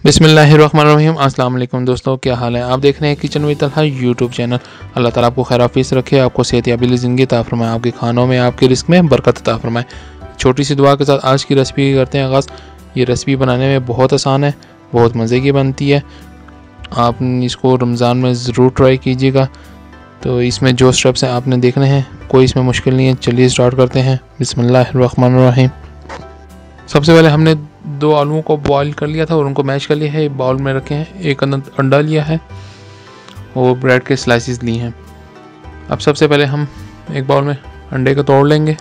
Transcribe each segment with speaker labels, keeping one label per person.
Speaker 1: बिस्मिल्लाहिर्रहमानिर्रहीम। अस्सलाम वालेकुम दोस्तों, क्या हाल है। आप देख रहे हैं kitchen with Talha YouTube channel. Allah ताला आपको खैर हाफिज़ रखे, आपको सेहतयाबी ज़िंदगी अता फरमाए, आपके खानों में आपके रिस्क में बरकत अता फरमाए। छोटी सी दुआ के साथ आज की रेसिपी करते हैं आगाज़। ये रेसिपी बनाने में बहुत आसान है, बहुत मज़े की बनती है। आप इसको रमज़ान में ज़रूर ट्राई कीजिएगा। तो इसमें जो स्टेप्स हैं आपने देखने हैं, कोई इसमें मुश्किल नहीं है। चलिए स्टार्ट करते हैं। बिस्मिल्लाहिर्रहमानिर्रहीम। सबसे पहले हमने 2 आलूओं को बॉईल कर लिया था और उनको मैश कर लिया है, बाउल में रखे हैं। एक अंडा लिया है और ब्रेड के स्लाइसिस लिए हैं। अब सबसे पहले हम एक बाउल में अंडे को तोड़ लेंगे।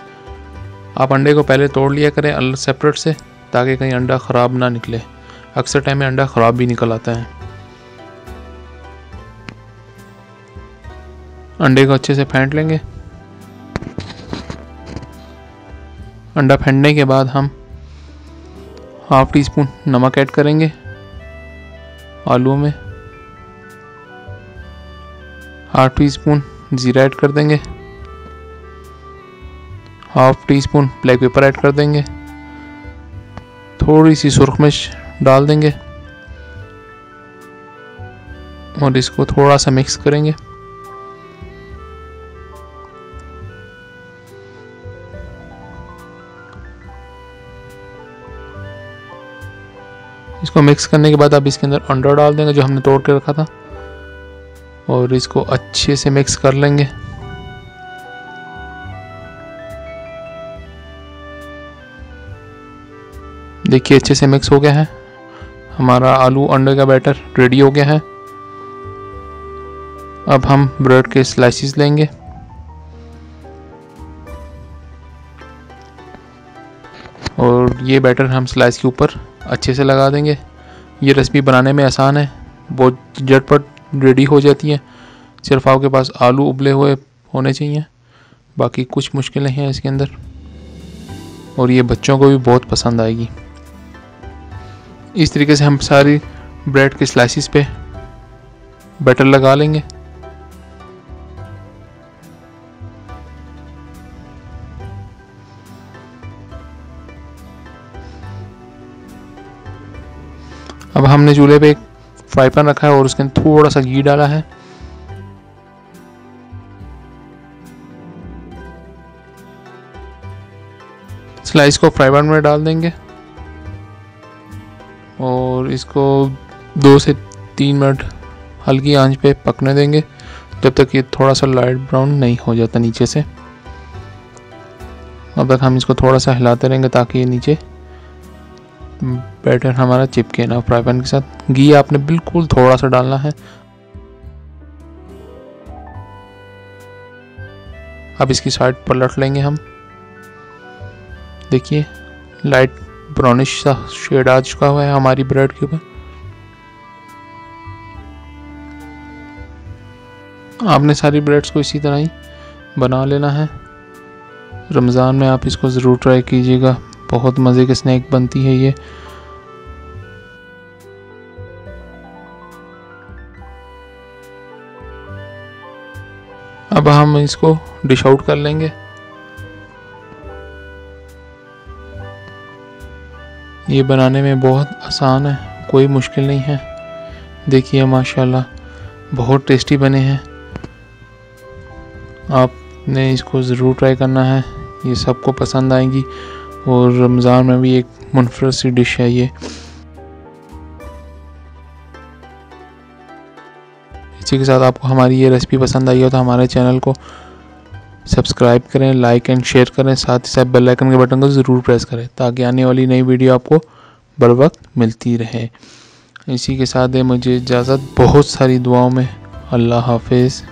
Speaker 1: आप अंडे को पहले तोड़ लिया करें अलग सेपरेट से, ताकि कहीं अंडा ख़राब ना निकले। अक्सर टाइम में अंडा ख़राब भी निकल आता है। अंडे को अच्छे से फेंट लेंगे। अंडा फेंटने के बाद हम हाफ टी स्पून नमक ऐड करेंगे आलूओं में। हाफ टी स्पून ज़ीरा ऐड कर देंगे। Half tea spoon black pepper add कर देंगे। थोड़ी सी सुरख मिर्च डाल देंगे और इसको थोड़ा सा मिक्स करेंगे। इसको मिक्स करने के बाद अब इसके अंदर अंडा डाल देंगे जो हमने तोड़ के रखा था और इसको अच्छे से मिक्स कर लेंगे। देखिए अच्छे से मिक्स हो गया है। हमारा आलू अंडे का बैटर रेडी हो गया है। अब हम ब्रेड के स्लाइसिस लेंगे और ये बैटर हम स्लाइस के ऊपर अच्छे से लगा देंगे। ये रेसिपी बनाने में आसान है, बहुत झटपट रेडी हो जाती है। सिर्फ आपके पास आलू उबले हुए होने चाहिए, बाकी कुछ मुश्किल नहीं है इसके अंदर। और ये बच्चों को भी बहुत पसंद आएगी। इस तरीके से हम सारी ब्रेड के स्लाइसिस पे बैटर लगा लेंगे। अब हमने चूल्हे पे एक फ्राई पैन रखा है और उसके अंदर थोड़ा सा घी डाला है। स्लाइस को फ्राई पैन में डाल देंगे और इसको 2 से 3 मिनट हल्की आंच पे पकने देंगे, जब तक ये थोड़ा सा लाइट ब्राउन नहीं हो जाता नीचे से। अब तक हम इसको थोड़ा सा हिलाते रहेंगे ताकि ये नीचे बैटर हमारा चिपके ना फ्राई पैन के साथ। घी आपने बिल्कुल थोड़ा सा डालना है। अब इसकी साइड पलट लेंगे हम। देखिए लाइट ब्राउनिश सा शेड आ चुका हुआ है हमारी ब्रेड के ऊपर। आपने सारी ब्रेड्स को इसी तरह ही बना लेना है। रमज़ान में आप इसको ज़रूर ट्राई कीजिएगा, बहुत मज़े की स्नैक बनती है ये। अब हम इसको डिश आउट कर लेंगे। ये बनाने में बहुत आसान है, कोई मुश्किल नहीं है। देखिए माशाल्लाह बहुत टेस्टी बने हैं। आपने इसको ज़रूर ट्राई करना है, ये सबको पसंद आएगी। और रमज़ान में भी एक मुनफरद सी डिश है ये। इसी के साथ आपको हमारी ये रेसिपी पसंद आई हो तो हमारे चैनल को सब्सक्राइब करें, लाइक एंड शेयर करें। साथ ही साथ बेल आइकन के बटन को ज़रूर प्रेस करें ताकि आने वाली नई वीडियो आपको बर वक्त मिलती रहे। इसी के साथ मुझे इजाज़त, बहुत सारी दुआओं में। अल्लाह हाफिज़।